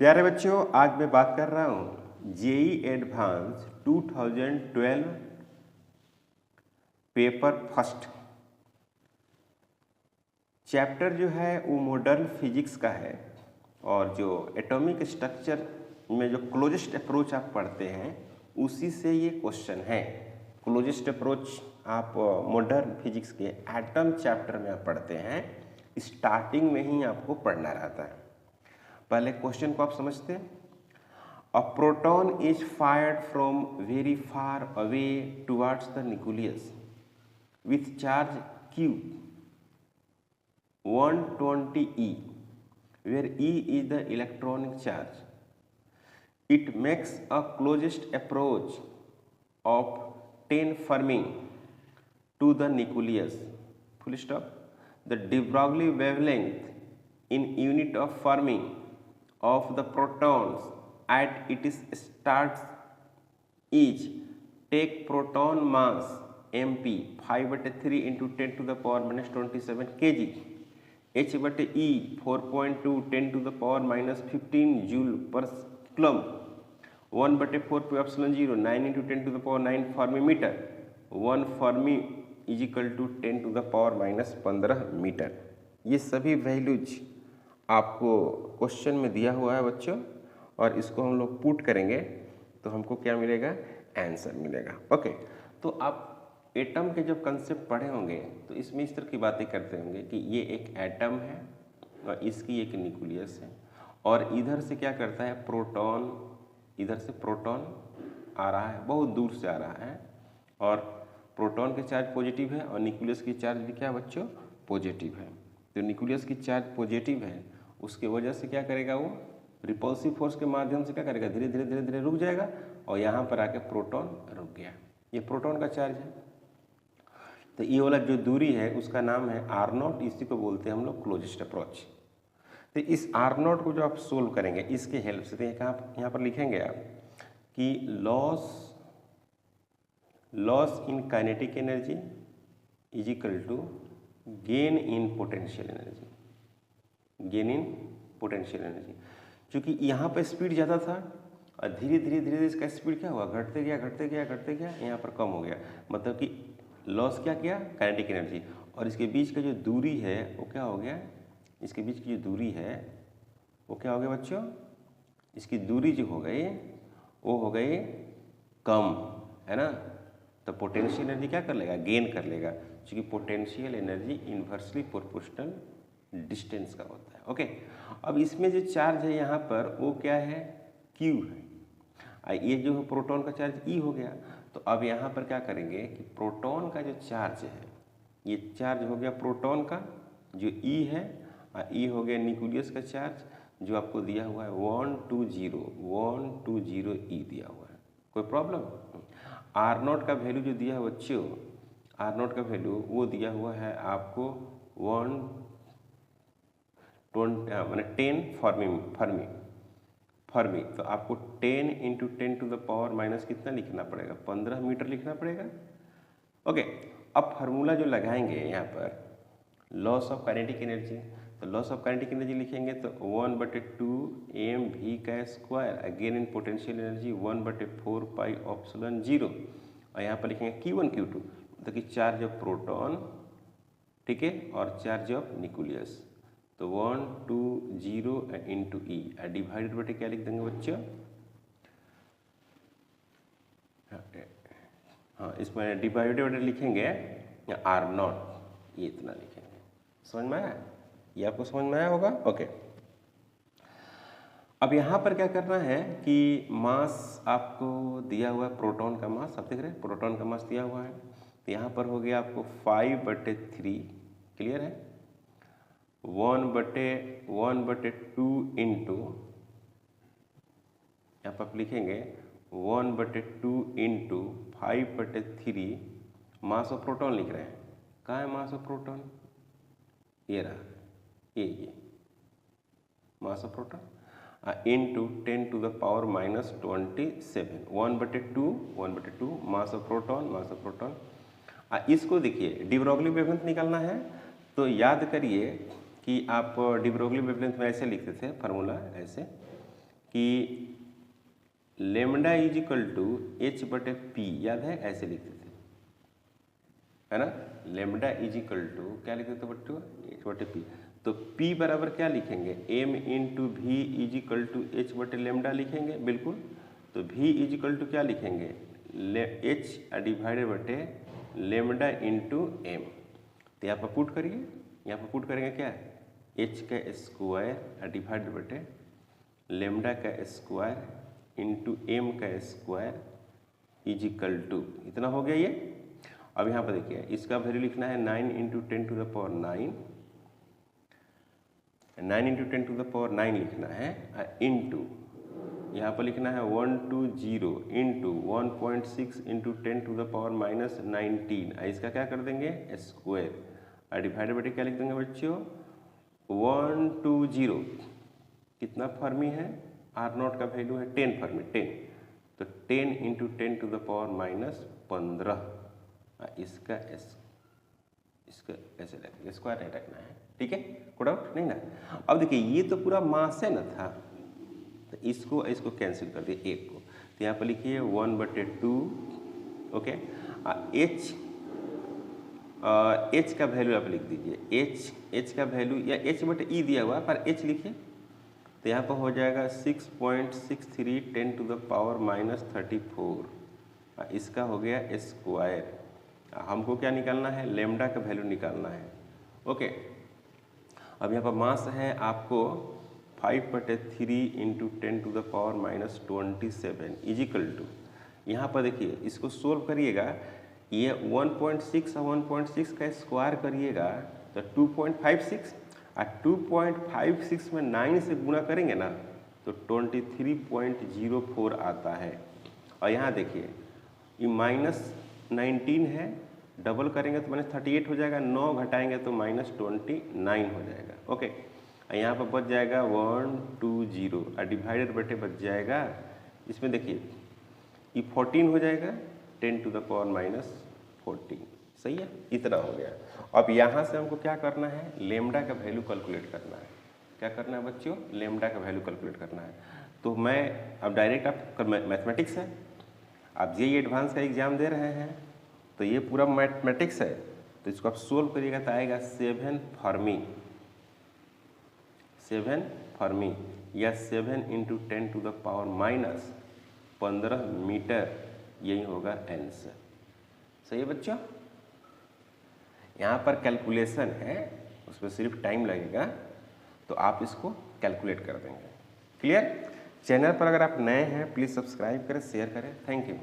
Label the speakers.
Speaker 1: प्यारे बच्चों, आज मैं बात कर रहा हूँ JEE advanced 2012 paper first. Chapter जो है वो मॉडर्न फिजिक्स का है और जो एटॉमिक स्ट्रक्चर में जो क्लोजेस्ट अप्रोच आप पढ़ते हैं उसी से ये क्वेश्चन है। क्लोजेस्ट अप्रोच आप मॉडर्न फिजिक्स के एटम चैप्टर में आप पढ़ते हैं, स्टार्टिंग में ही आपको पढ़ना रहता है। पहले क्वेश्चन को आप समझते हैं। A proton is fired from very far away towards the nucleus with charge q 120 e, where e is the electronic charge. It makes a closest approach of 10 Fermi to the nucleus. Full stop. The de Broglie wavelength in unit of Fermi of the protons at its start is take proton mass mp 5/3 into 10 to the power minus 27 kg, h/e 4.2 10 to the power minus 15 joule per coulomb, 1/4 pi epsilon 0 9 into 10 to the power 9 Fermi meter, 1 Fermi is equal to 10 to the power minus 15 metre. ये सभी values आपको question में दिया हुआ है बच्चों, और इसको हम लोग पुट करेंगे तो हमको क्या मिलेगा, आंसर मिलेगा। ओके, तो आप एटम के जब कंसेप्ट पढ़े होंगे तो इसमें इस तरह की बातें करते होंगे कि ये एक एटम है और इसकी एक न्यूक्लियस है, और इधर से क्या करता है प्रोटॉन, इधर से प्रोटॉन आ रहा है, बहुत दूर से आ रहा है, और प्रोटॉन के चार्ज पॉजिटिव है और न्यूक्लियस की चार्ज भी क्या बच्चों, पॉजिटिव है। तो न्यूक्लियस की चार्ज पॉजिटिव है, उसके वजह से क्या करेगा, वो रिपल्सिव फोर्स के माध्यम से क्या करेगा, धीरे धीरे धीरे धीरे रुक जाएगा और यहाँ पर आके प्रोटॉन रुक गया। ये प्रोटॉन का चार्ज है। तो ये वाला जो दूरी है उसका नाम है R0, इसी को बोलते हैं हम लोग क्लोजेस्ट अप्रोच। तो इस R0 को जो आप सोल्व करेंगे इसके हेल्प से, तो यहाँ पर लिखेंगे आप कि loss in kinetic energy is equal to gain in potential energy, gain in potential energy. क्योंकि यहाँ पर स्पीड ज़्यादा था और धीरे धीरे धीरे इसका स्पीड क्या हुआ, घटते गया घटते गया घटते गया, यहाँ पर कम हो गया। मतलब कि लॉस क्या किया, काइनेटिक एनर्जी, और इसके बीच का जो दूरी है वो क्या हो गया, इसके बीच की जो दूरी है वो क्या हो गया बच्चों, इसकी दूरी जो हो गई वो हो गई कम, है ना। तो पोटेंशियल एनर्जी क्या कर लेगा, गेन कर लेगा, क्योंकि potential energy inversely proportional distance का होता है। ओके, अब इसमें जो चार्ज है यहाँ पर वो क्या है, Q है, ये जो है प्रोटॉन का चार्ज E हो गया। तो अब यहाँ पर क्या करेंगे कि प्रोटॉन का जो चार्ज है, ये चार्ज हो गया प्रोटॉन का जो E है, और E हो गया न्यूक्लियस का चार्ज जो आपको दिया हुआ है 120 E दिया हुआ है। कोई प्रॉब्लम, R0 का वैल्यू जो दिया है बच्चों, R0 का वैल्यू वो दिया हुआ है आपको 10 फर्मी। तो आपको 10 into 10 to the power minus कितना लिखना पड़ेगा, 15 मीटर लिखना पड़ेगा। ओके, अब फार्मूला जो लगाएंगे यहाँ पर लॉस ऑफ काइनेटिक एनर्जी, तो लॉस ऑफ काइनेटिक एनर्जी लिखेंगे तो 1/2 mv का square, again in potential energy 1/4 pi epsilon 0, और यहाँ पर लिखेंगे Q1 Q2, मतलब कि चार्ज ऑफ प्रोटॉन, ठीक है, और चार्ज ऑफ न्यूक्लियस। तो 120 इंटू ई डिवाइडेड बटे क्या लिख देंगे बच्चों, हाँ इसमें डिवाइडेड बटे लिखेंगे R0, ये इतना लिखेंगे। समझ में आया, ये आपको समझ में आया होगा। ओके, अब यहाँ पर क्या करना है कि मास आपको दिया हुआ है, प्रोटॉन का मास आप देख रहे हैं, प्रोटॉन का मास दिया हुआ है। तो यहाँ पर हो गया आपको 5/3, क्लियर है, 1/2 इंटू, यहाँ पर आप लिखेंगे 1/2 इंटू 5/3 मास ऑफ प्रोटॉन लिख रहे हैं। कहाँ है मास ऑफ प्रोटॉन, ये रहा, ये mass of proton, into 10 to the power minus 27, 1/2 mass of proton. इसको देखिए डी ब्रोगली वेवलेंथ निकालना है, तो याद करिए कि आप डी ब्रोगली वेवलेंथ में ऐसे लिखते थे फार्मूला, ऐसे कि lambda is equal to H बटे पी, याद है ऐसे लिखते थे, है ना, लेमडा इज इक्वल टू क्या लिखते थे बच्चों, एच बटे पी। तो P बराबर क्या लिखेंगे, m into V is equal to H बटे लेमडा लिखेंगे, बिल्कुल। तो V इज इक्वल टू क्या लिखेंगे, H डिवाइडेड बटे लेमडा इंटू एम। तो यहाँ पर पुट करिए, यहाँ पर पुट करेंगे क्या, H का स्क्वायर डिवाइडेड बटे लेमडा का स्क्वायर इंटू एम का स्क्वायर इज इक्वल टू, इतना हो गया ये। अब यहाँ पर देखिए इसका वैल्यू लिखना है 9 into 10 to the power 9, 9 into 10 to the power 9 लिखना है, इंटू यहाँ पर लिखना है 120 into 1.6 into 10 to the power minus 19, इसका क्या कर देंगे स्क्वायर डिवाइडेड बटे क्या लिख देंगे बच्चों 120, कितना फर्मी है, आर नॉट का वैल्यू है 10 फर्मी 10, तो 10 into 10 to the power minus 15, इसका ऐसे रखेंगे, स्क्वायर नहीं रखना है, ठीक है, कोई डाउट नहीं ना। अब देखिए ये तो पूरा मास है ना था, तो इसको कैंसिल कर दिए एक को, तो यहाँ पर लिखिए 1/2, ओके। एच का वैल्यू आप लिख दीजिए, एच का वैल्यू या एच बटे ई दिया हुआ पर एच लिखिए, तो यहाँ पर हो जाएगा 6.63 10 टू द पावर माइनस 34, इसका हो गया स्क्वायर। हमको क्या निकालना है, लेमडा का वैल्यू निकालना है, ओके। अब यहाँ पर मास है आपको 5/3 into 10 to the power minus 27 is equal to, यहाँ पर देखिए इसको सोल्व करिएगा, ये 1.6 और 1.6 का स्क्वायर करिएगा तो 2.56, और 2.56 में 9 से गुणा करेंगे ना तो 23.04 आता है। और यहाँ देखिए ये -19 है, डबल करेंगे तो -38 हो जाएगा, 9 घटाएंगे तो -29 हो जाएगा, ओके। यहाँ पर बच जाएगा 120 और डिवाइडेड बटे बच जाएगा, इसमें देखिए ये 14 हो जाएगा 10 टू द पावर माइनस 14, सही है, इतना हो गया। अब यहाँ से हमको क्या करना है, लेमडा का वैल्यू कैलकुलेट करना है। क्या करना है बच्चों, लेमडा का वैल्यू कैलकुलेट करना है। तो मैं अब डायरेक्ट, आप मैथमेटिक्स है, आप जेईई एडवांस का एग्जाम दे रहे हैं तो ये पूरा मैथमेटिक्स है, तो इसको आप सोल्व करिएगा तो आएगा 7 फर्मी या 7 into 10 to the power minus 15 metre, यही होगा आंसर, सही है बच्चों। यहाँ पर कैलकुलेशन है, उसमें सिर्फ टाइम लगेगा, तो आप इसको कैलकुलेट कर देंगे। क्लियर। चैनल पर अगर आप नए हैं प्लीज़ सब्सक्राइब करें, शेयर करें, थैंक यू।